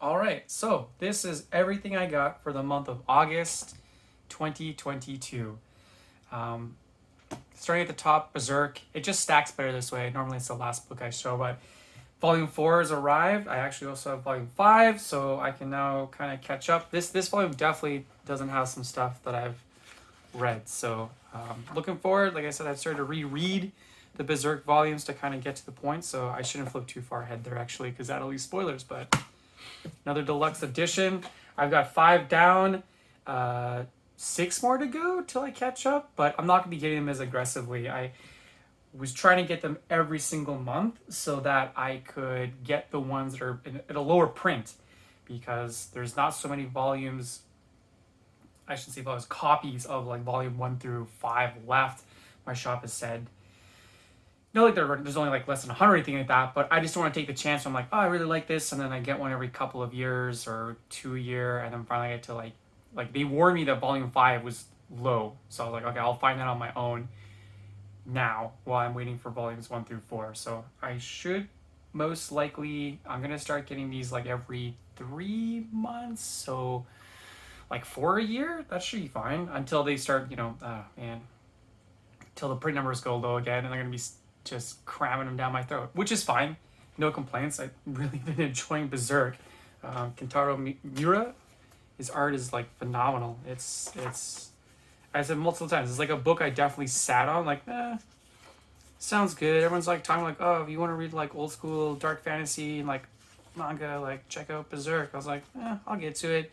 All right, so this is everything I got for the month of August 2022. Um, Starting at the top, Berserk. It just stacks better this way. Normally it's the last book I show, but Volume 4 has arrived. I actually also have Volume 5, so I can now kind of catch up. This volume definitely doesn't have some stuff that I've read, so looking forward. Like I said, I've started to reread the Berserk volumes to kind of get to the point, so I shouldn't flip too far ahead there actually, because that'll leave spoilers, but another deluxe edition. I've got 5 down, 6 more to go till I catch up, but I'm not going to be getting them as aggressively. I was trying to get them every single month so that I could get the ones that are at a lower print, because there's not so many volumes, I shouldn't say volumes, copies of like volume 1 through 5 left. My shop has said no, like there's only like less than 100 or anything like that, but I just don't want to take the chance. I'm like, oh, I really like this, and then I get one every couple of years or 2 a year, and then finally I get to like they warned me that volume 5 was low, so I was like, okay, I'll find that on my own now while I'm waiting for volumes 1 through 4. So I should most likely, I'm gonna start getting these like every 3 months, so like 4 a year. That should be fine until they start, man, until the print numbers go low again, and they're gonna be just cramming them down my throat, which is fine. No complaints. I've really been enjoying Berserk. Kentaro Miura, his art is like phenomenal. It's I said multiple times, it's like a book I definitely sat on, like, sounds good. Everyone's like talking like, oh, if you want to read like old school dark fantasy and like manga, like check out Berserk. I was like, I'll get to it.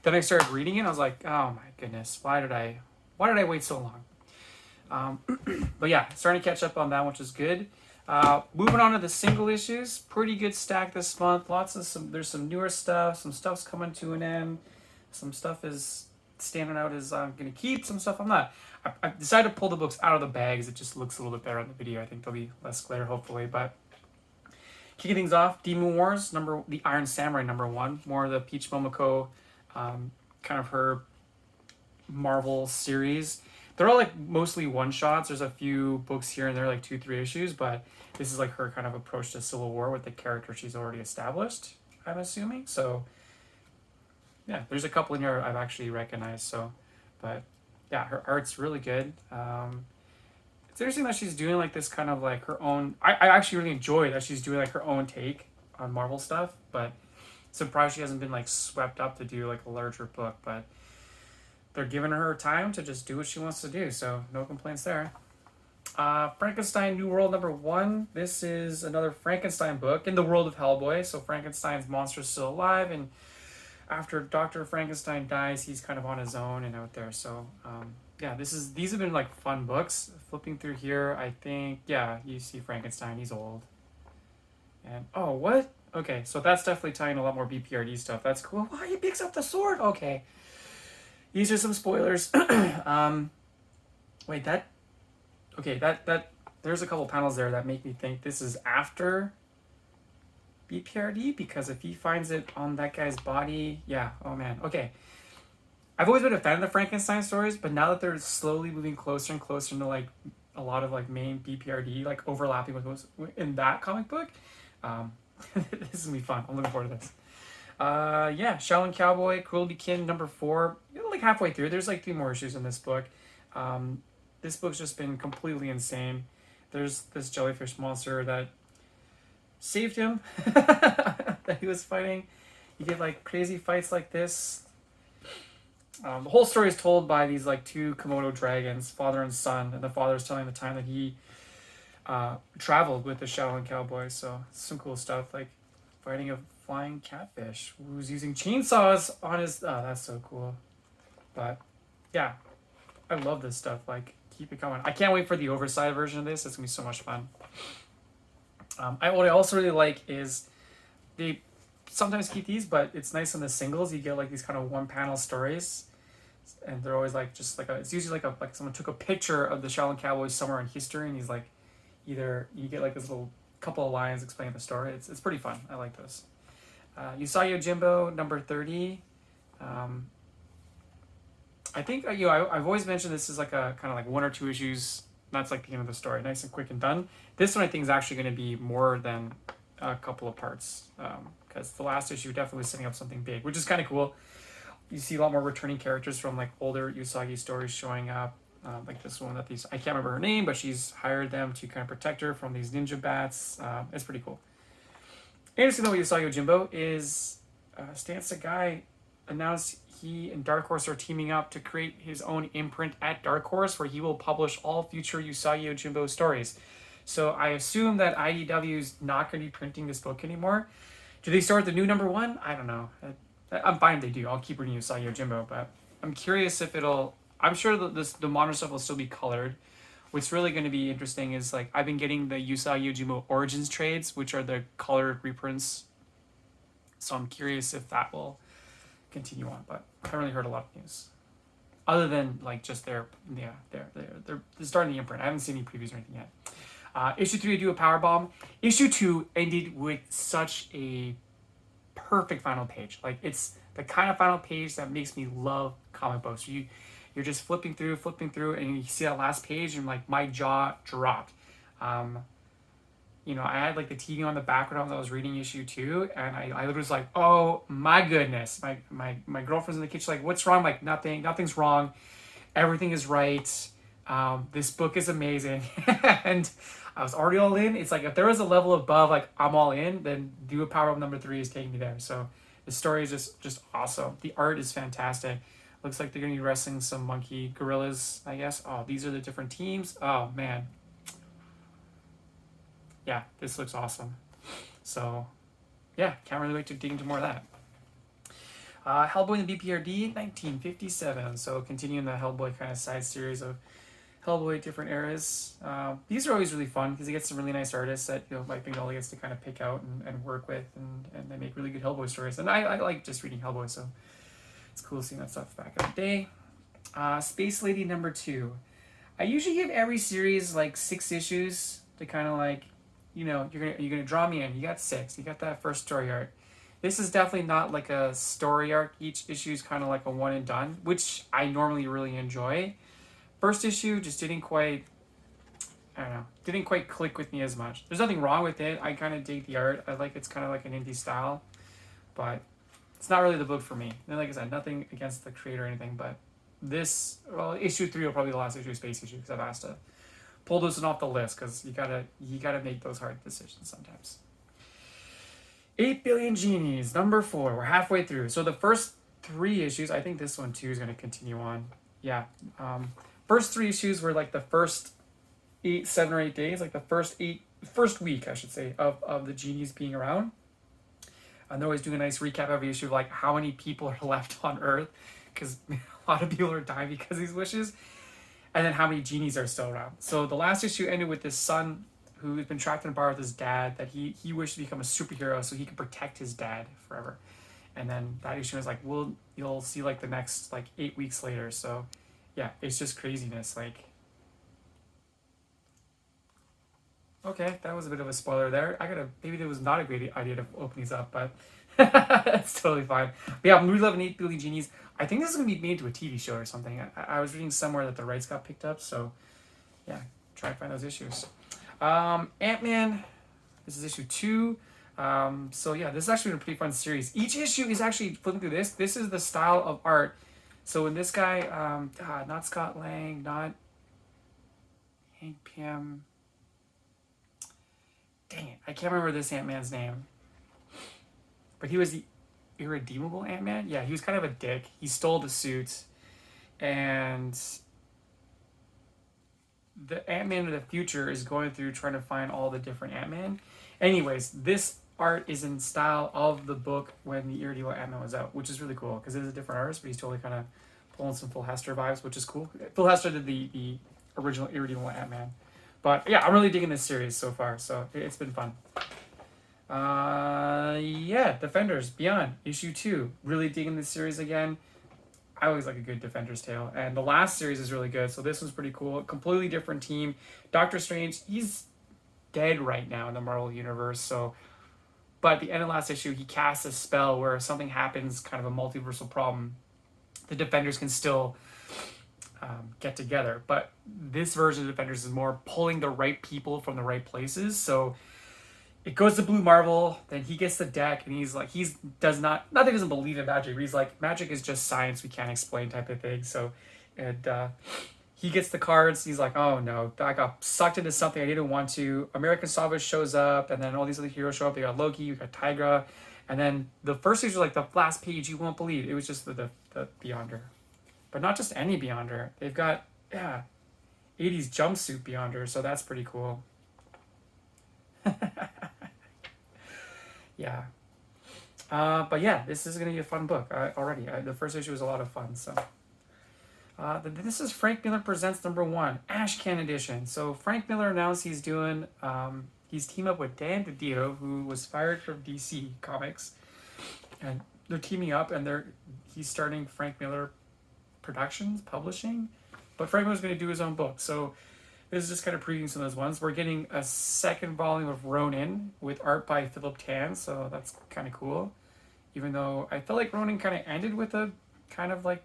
Then I started reading it, and I was like, oh my goodness, why did I wait so long? But yeah, starting to catch up on that, which is good. Moving on to the single issues, pretty good stack this month. There's some newer stuff. Some stuff's coming to an end. Some stuff is standing out as I'm gonna keep. Some stuff I'm not. I decided to pull the books out of the bags. It just looks a little bit better on the video. I think there'll be less glare, hopefully. But kicking things off, Demon Wars the Iron Samurai #1. More of the Peach Momoko, kind of her Marvel series. They're all like mostly one shots. There's a few books here and there, like 2-3 issues, but this is like her kind of approach to Civil War with the character she's already established, I'm assuming. So yeah, there's a couple in here I've actually recognized. So, but yeah, her art's really good. It's interesting that she's doing like this kind of like her own. I actually really enjoy that she's doing like her own take on Marvel stuff, but surprised she hasn't been like swept up to do like a larger book. But they're giving her time to just do what she wants to do, so no complaints there. Frankenstein New World #1. This is another Frankenstein book in the world of Hellboy. So Frankenstein's monster's still alive, and after Dr. Frankenstein dies, he's kind of on his own and out there. So yeah, these have been like fun books. Flipping through here, I think, yeah, you see Frankenstein, he's old. And oh, what? Okay, so that's definitely tying a lot more BPRD stuff. That's cool. Why he picks up the sword? Okay. These are some spoilers. Wait, that there's a couple panels there that make me think this is after BPRD, because if he finds it on that guy's body, yeah, oh man, okay. I've always been a fan of the Frankenstein stories, but now that they're slowly moving closer and closer into like a lot of like main BPRD, like overlapping with those in that comic book, this is gonna be fun. I'm looking forward to this. Yeah, Shaolin Cowboy, Cruelty Kin #4. Like halfway through, there's like 3 more issues in this book. This book's just been completely insane. There's this jellyfish monster that saved him that he was fighting. You get like crazy fights like this. The whole story is told by these like 2 Komodo dragons, father and son, and the father's telling the time that he traveled with the Shaolin Cowboy. So some cool stuff, like fighting a flying catfish who's using chainsaws on his. Oh, that's so cool. But yeah, I love this stuff. Like, keep it coming. I can't wait for the oversized version of this. It's gonna be so much fun. What I also really like is they sometimes keep these, but it's nice on the singles. You get like these kind of 1-panel stories, and they're always like just like it's usually like someone took a picture of the Shaolin Cowboy somewhere in history, and he's like, either you get like this little couple of lines explaining the story. It's pretty fun. I like this. Usagi Yojimbo #30. I think I've always mentioned this is like a kind of like 1 or 2 issues. That's like the end of the story, nice and quick and done. This one I think is actually going to be more than a couple of parts, because the last issue definitely was setting up something big, which is kind of cool. You see a lot more returning characters from like older Usagi stories showing up. Like this one that I can't remember her name, but she's hired them to kind of protect her from these ninja bats. It's pretty cool. Interesting though, with Usagi Yojimbo is Stan Sagai announced he and Dark Horse are teaming up to create his own imprint at Dark Horse, where he will publish all future Usagi Yojimbo stories. So I assume that IDW is not going to be printing this book anymore. Do they start the new #1? I don't know. I'm fine if they do. I'll keep reading Usagi Yojimbo, but I'm curious if it'll. I'm sure the modern stuff will still be colored. What's really going to be interesting is like I've been getting the Usagi Yojimbo Origins trades, which are the colored reprints. So I'm curious if that will continue on, but I haven't really heard a lot of news, other than like just they're starting the imprint. I haven't seen any previews or anything yet. Issue 3, I do a power bomb. Issue 2 ended with such a perfect final page. Like it's the kind of final page that makes me love comic books. You're just flipping through, and you see that last page, and like my jaw dropped. I had like the TV on the background when I was reading issue 2, and I literally was like, oh my goodness. My girlfriend's in the kitchen like, what's wrong? Like nothing's wrong. Everything is right. This book is amazing. And I was already all in. It's like if there was a level above, like I'm all in, then Do a Power Up #3 is taking me there. So the story is just awesome. The art is fantastic. Looks like they're gonna be wrestling some monkey gorillas, I guess. Oh, these are the different teams. Oh man. Yeah, this looks awesome. So yeah, can't really wait to dig into more of that. Hellboy and the BPRD, 1957. So continuing the Hellboy kind of side series of Hellboy, different eras. These are always really fun because you get some really nice artists that Mike Mignola gets to kind of pick out and work with, and they make really good Hellboy stories. And I like just reading Hellboy, so it's cool seeing that stuff back in the day. Space Lady #2. I usually give every series like 6 issues to kind of like, you're gonna draw me in. You got 6. You got that first story arc. This is definitely not like a story arc. Each issue is kind of like a one and done, which I normally really enjoy. First issue just didn't quite click with me as much. There's nothing wrong with it. I kind of dig the art. I like it's kind of like an indie style, but it's not really the book for me. And like I said, nothing against the creator or anything, but issue 3 will probably be the last issue of Space Issue because I've asked to pull this one off the list because you gotta make those hard decisions sometimes. 8 Billion Genies, #4. We're halfway through. So the first 3 issues, I think this one too is going to continue on. Yeah. First 3 issues were like the first 7 or 8 days, like the first week, I should say, of the genies being around. And they're always doing a nice recap every issue of like how many people are left on Earth, because a lot of people are dying because of these wishes, and then how many genies are still around. So the last issue ended with this son who's been trapped in a bar with his dad, that he wished to become a superhero so he could protect his dad forever. And then that issue was like, you'll see like the next like 8 weeks later. So yeah, it's just craziness. Like, okay, that was a bit of a spoiler there. Maybe it was not a great idea to open these up, but it's totally fine. But yeah, I'm really loving 8 Billion Genies. I think this is going to be made into a TV show or something. I was reading somewhere that the rights got picked up, so yeah, try and find those issues. Ant-Man, this is issue 2. So yeah, this is actually been a pretty fun series. Each issue is actually, flipping through this is the style of art. So when this guy, not Scott Lang, not Hank Pym, dang it, I can't remember this Ant-Man's name, but he was the irredeemable Ant-Man. Yeah, he was kind of a dick. He stole the suit, and the Ant-Man of the future is going through trying to find all the different Ant-Man. Anyways, this art is in style of the book when the irredeemable Ant-Man was out, which is really cool because it is a different artist, but he's totally kind of pulling some Phil Hester vibes, which is cool. Phil Hester did the original irredeemable Ant-Man. But yeah, I'm really digging this series so far, so it's been fun. Yeah, Defenders Beyond, issue 2. Really digging this series again. I always like a good Defenders tale, and the last series is really good, so this one's pretty cool. Completely different team. Doctor Strange, he's dead right now in the Marvel Universe, but at the end of last issue, he casts a spell where if something happens, kind of a multiversal problem, the Defenders can still get together. But this version of Defenders is more pulling the right people from the right places, so it goes to Blue Marvel. Then he gets the deck, and he's like, not that he doesn't believe in magic, but he's like, magic is just science we can't explain type of thing. So, and he gets the cards. He's like, oh no, I got sucked into something I didn't want to. American Savage shows up, and then all these other heroes show up. You got Loki, you got Tigra, and then the first page was like the last page. You won't believe it was just the Beyonder, but not just any Beyonder. They've got 80s jumpsuit Beyonder, so that's pretty cool. Yeah. But yeah, this is gonna be a fun book already. The first issue was a lot of fun, so. This is Frank Miller Presents #1, Ashcan edition. So Frank Miller announced he's doing, he's teamed up with Dan DiDio, who was fired from DC Comics, and they're teaming up, and he's starting Frank Miller Productions, publishing, but Frank Miller's going to do his own book. So this is just kind of previewing some of those ones. We're getting a second volume of Ronin with art by Philip Tan, so that's kind of cool. Even though I felt like Ronin kind of ended with a kind of like,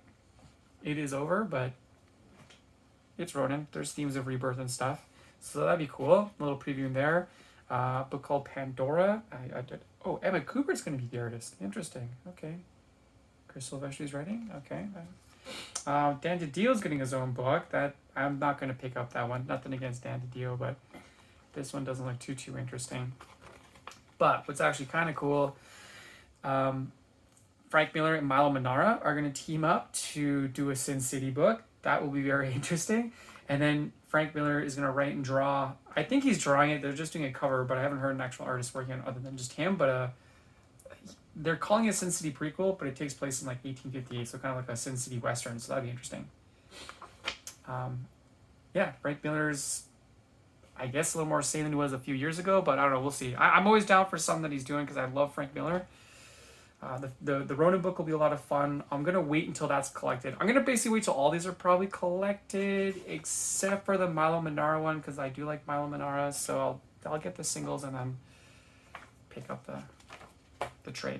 it is over, but it's Ronin. There's themes of rebirth and stuff, so that'd be cool. A little preview in there. Book called Pandora. I did. Oh, Emma Cooper's going to be the artist. Interesting. Okay. Chris Silvestri's writing. Okay. Dan DiDio's getting his own book. That I'm not going to pick up that one. Nothing against Dan DiDio, but this one doesn't look too interesting. But what's actually kind of cool. Frank Miller and Milo Manara are going to team up to do a Sin City book. That will be very interesting. And then Frank Miller is going to write and draw. I think he's drawing it. They're just doing a cover, but I haven't heard an actual artist working on it other than just him. But they're calling it a Sin City prequel, but it takes place in like 1858, so kind of like a Sin City Western. So that'd be interesting. Yeah, Frank Miller's, I guess, a little more sane than he was a few years ago, but I don't know. We'll see. I'm always down for something that he's doing because I love Frank Miller. The Ronin book will be a lot of fun. I'm going to wait until that's collected. I'm going to basically wait till all these are probably collected, except for the Milo Manara one, because I do like Milo Manara, so I'll get the singles and then pick up the trade.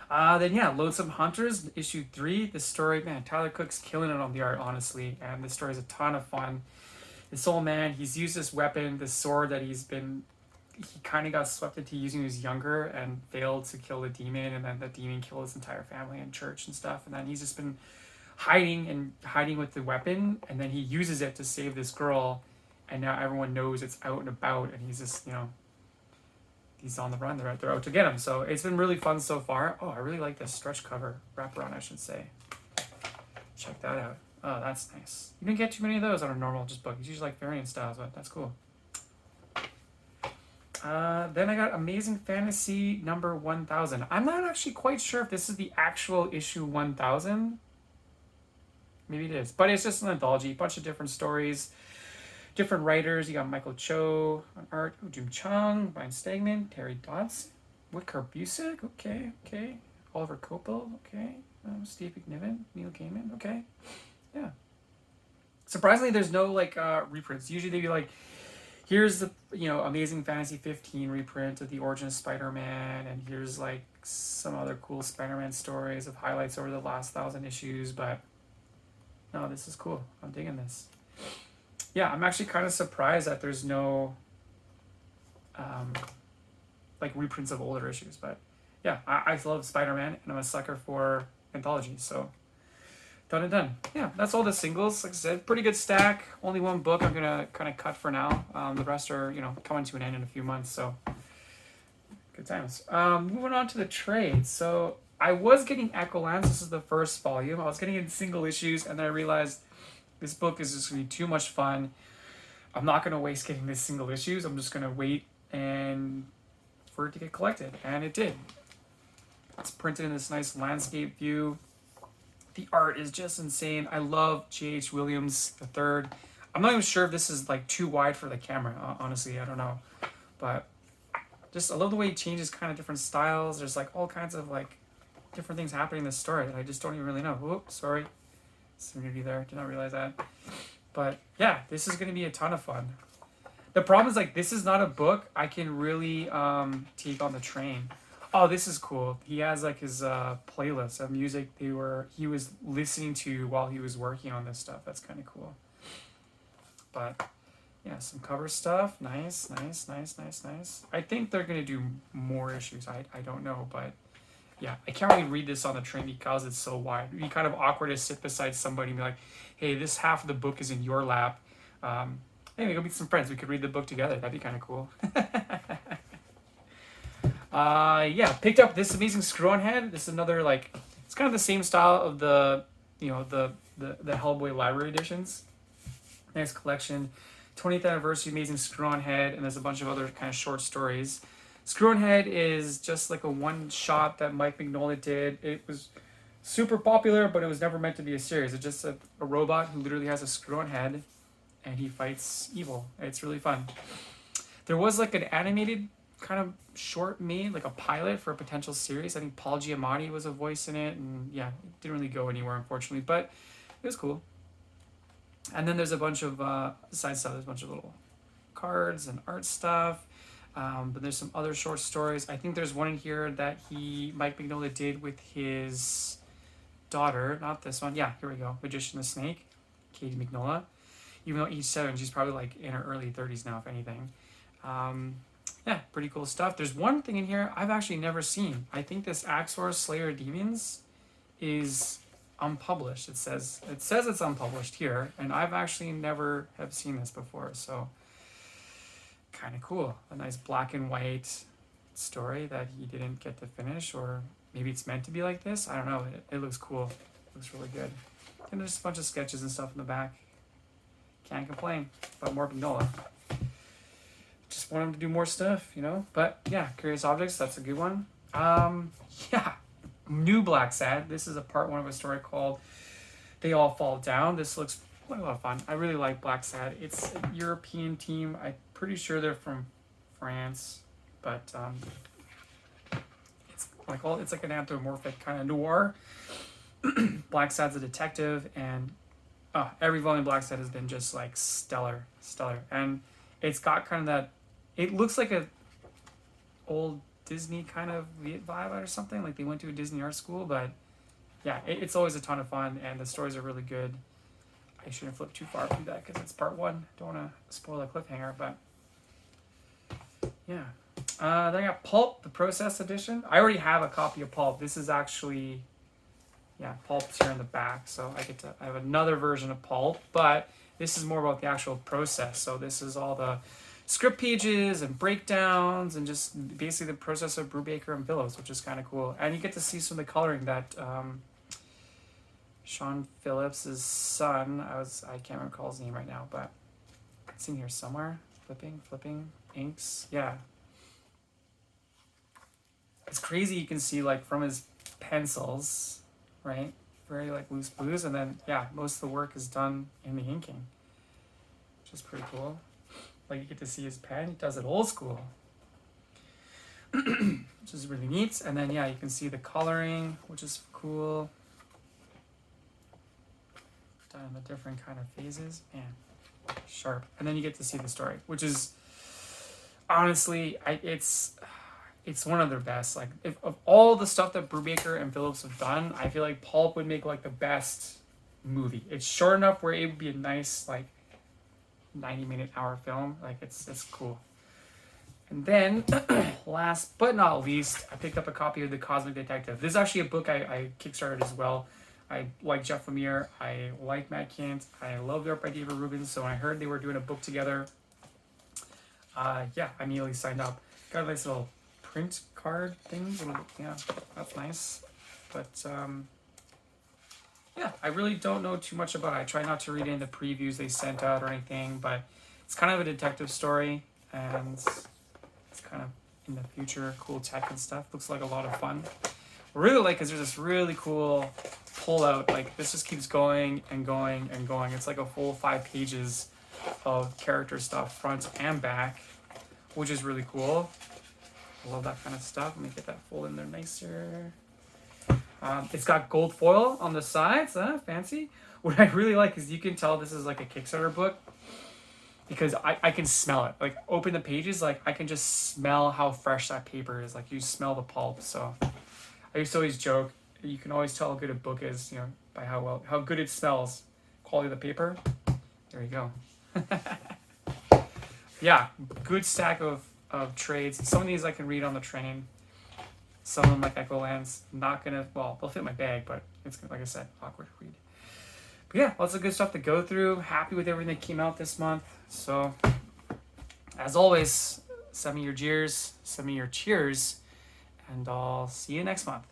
Then yeah, Loathsome Hunters, issue 3. The story, man, Tyler Cook's killing it on the art, honestly, and the story is a ton of fun. This old man, he's used this weapon, this sword that he kind of got swept into using when he was younger and failed to kill the demon, and then the demon killed his entire family and church and stuff, and then he's just been hiding with the weapon, and then he uses it to save this girl, and now everyone knows it's out and about, and he's just, he's on the run. They're out to get him. So it's been really fun so far. Oh, I really like this stretch cover wraparound, I should say. Check that out. Oh, that's nice. You don't get too many of those on a normal just book. It's usually like variant styles, but that's cool. Then I got Amazing Fantasy number 1000. I'm not actually quite sure if this is the actual issue 1000. Maybe it is, but it's just an anthology, a bunch of different stories, different writers. You got Michael Cho on art, Jim Chung, Brian Stegman, Terry Dodson, Whitaker Busick, okay, Oliver Coppel, okay, Steve McNiven, Neil Gaiman, okay, yeah. Surprisingly, there's no reprints. Usually they'd be like, here's the Amazing Fantasy 15 reprint of the origin of Spider-Man, and here's like some other cool Spider-Man stories of highlights over the last 1,000 issues. But no, this is cool. I'm digging this. Yeah, I'm actually kind of surprised that there's no reprints of older issues. But yeah, I love Spider-Man, and I'm a sucker for anthologies. So done. Yeah, that's all the singles. Like I said, pretty good stack. Only one book I'm gonna kind of cut for now. The rest are coming to an end in a few months. So good times. Moving on to the trades. So I was getting Echo Lands. This is the first volume. I was getting in single issues, and then I realized this book is just gonna be too much fun. I'm not gonna waste getting this single issues. I'm just gonna wait and for it to get collected, and it did. It's printed in this nice landscape view. The art is just insane. I love J.H. Williams III. I'm not even sure if this is like too wide for the camera. Honestly, I don't know. But just I love the way he changes kind of different styles. There's like all kinds of like different things happening in this story that I just don't even really know. Whoops, sorry. Some nudity there. Did not realize that. But yeah, this is going to be a ton of fun. The problem is like this is not a book I can really take on the train. Oh, this is cool. He has like his playlist of music he was listening to while he was working on this stuff. That's kind of cool. But Yeah, some cover stuff. Nice, nice, nice, nice, nice. I think they're gonna do more issues. I don't know, but yeah, I can't really read this on the train because it's so wide. It'd be kind of awkward to sit beside somebody and be like, hey, this half of the book is in your lap. Hey, go meet some friends. We could read the book together. That'd be kind of cool. Yeah, picked up this amazing screw-on head. This is another, like, it's kind of the same style of the, you know, the Hellboy library editions. Nice collection. 20th anniversary amazing screw-on head, and there's a bunch of other kind of short stories. Screw-on head is just like a one shot that Mike Mignola did. It was super popular, but it was never meant to be a series. It's just a robot who literally has a screw-on head, and he fights evil. It's really fun. There was like an animated kind of short made, like a pilot for a potential series. I think Paul Giamatti was a voice in it, and yeah, it didn't really go anywhere, unfortunately, but it was cool. And then there's a bunch of side stuff. There's a bunch of little cards and art stuff. But there's some other short stories. I think there's one in here that Mike Mignola did with his daughter. Not this one. Yeah, here we go. Magician the Snake, Katie Mignola. Even though each 7, she's probably like in her early 30s now, if anything. Yeah, pretty cool stuff. There's one thing in here I've actually never seen. I think this Axor Slayer of Demons is unpublished. It says it's unpublished here, and I've actually never have seen this before, so kind of cool. A nice black and white story that he didn't get to finish, or maybe it's meant to be like this. I don't know. It looks cool. It looks really good. And there's a bunch of sketches and stuff in the back. Can't complain about more Mignola. Just want him to do more stuff, you know. But yeah, Curious Objects, that's a good one. Yeah, new Black Sad. This is a part 1 of a story called They All Fall Down. This looks like a lot of fun. I really like Black Sad. It's a European team. I'm pretty sure they're from France, but it's like an anthropomorphic kind of noir. Black Sad's a detective, and every volume of Black Sad has been just like stellar, and it's got kind of that. It looks like a old Disney kind of vibe or something. Like they went to a Disney art school, but yeah, it's always a ton of fun, and the stories are really good. I shouldn't flip too far through that because it's part 1. Don't want to spoil a cliffhanger, but yeah. Then I got Pulp, the Process Edition. I already have a copy of Pulp. This is actually, yeah, Pulp's here in the back, so I have another version of Pulp, but this is more about the actual process. So this is all the script pages and breakdowns and just basically the process of Brubaker and Billows, which is kind of cool. And you get to see some of the coloring that Sean Phillips' son, I can't recall his name right now, but it's in here somewhere. Flipping, inks, yeah. It's crazy, you can see like from his pencils, right? Very like loose blues, and then yeah, most of the work is done in the inking, which is pretty cool. Like you get to see his pen. He does it old school, which is really neat. And then yeah, you can see the coloring, which is cool. Done in the different kind of phases, man, sharp. And then you get to see the story, which is honestly, it's one of their best. Like if of all the stuff that Brubaker and Phillips have done, I feel like Pulp would make like the best movie. It's short enough where it would be a nice like 90-minute hour film. Like it's cool. And then last but not least, I picked up a copy of The Cosmic Detective. This is actually a book I kickstarted as well. I like Jeff Lemire. I like Matt Kint. I love the art by David Rubin. So when I heard they were doing a book together, yeah, I immediately signed up. Got a nice little print card thing. Yeah, that's nice. But yeah, I really don't know too much about it. I try not to read any of the previews they sent out or anything, but it's kind of a detective story, and it's kind of in the future, cool tech and stuff. Looks like a lot of fun. What I really like is there's this really cool pull out. Like this just keeps going and going and going. It's like a full 5 pages of character stuff, front and back, which is really cool. I love that kind of stuff. Let me get that fold in there nicer. It's got gold foil on the sides, fancy. What I really like is you can tell this is like a Kickstarter book because I can smell it. Like open the pages, like I can just smell how fresh that paper is. Like you smell the pulp. So I used to always joke, you can always tell how good a book is, you know, by how good it smells. Quality of the paper. There you go. yeah, good stack of trades. Some of these I can read on the train. Some of them, like Echolands, not gonna, well, they'll fit my bag, but it's, like I said, awkward to read. But yeah, lots of good stuff to go through. Happy with everything that came out this month. So, as always, send me your jeers, send me your cheers, and I'll see you next month.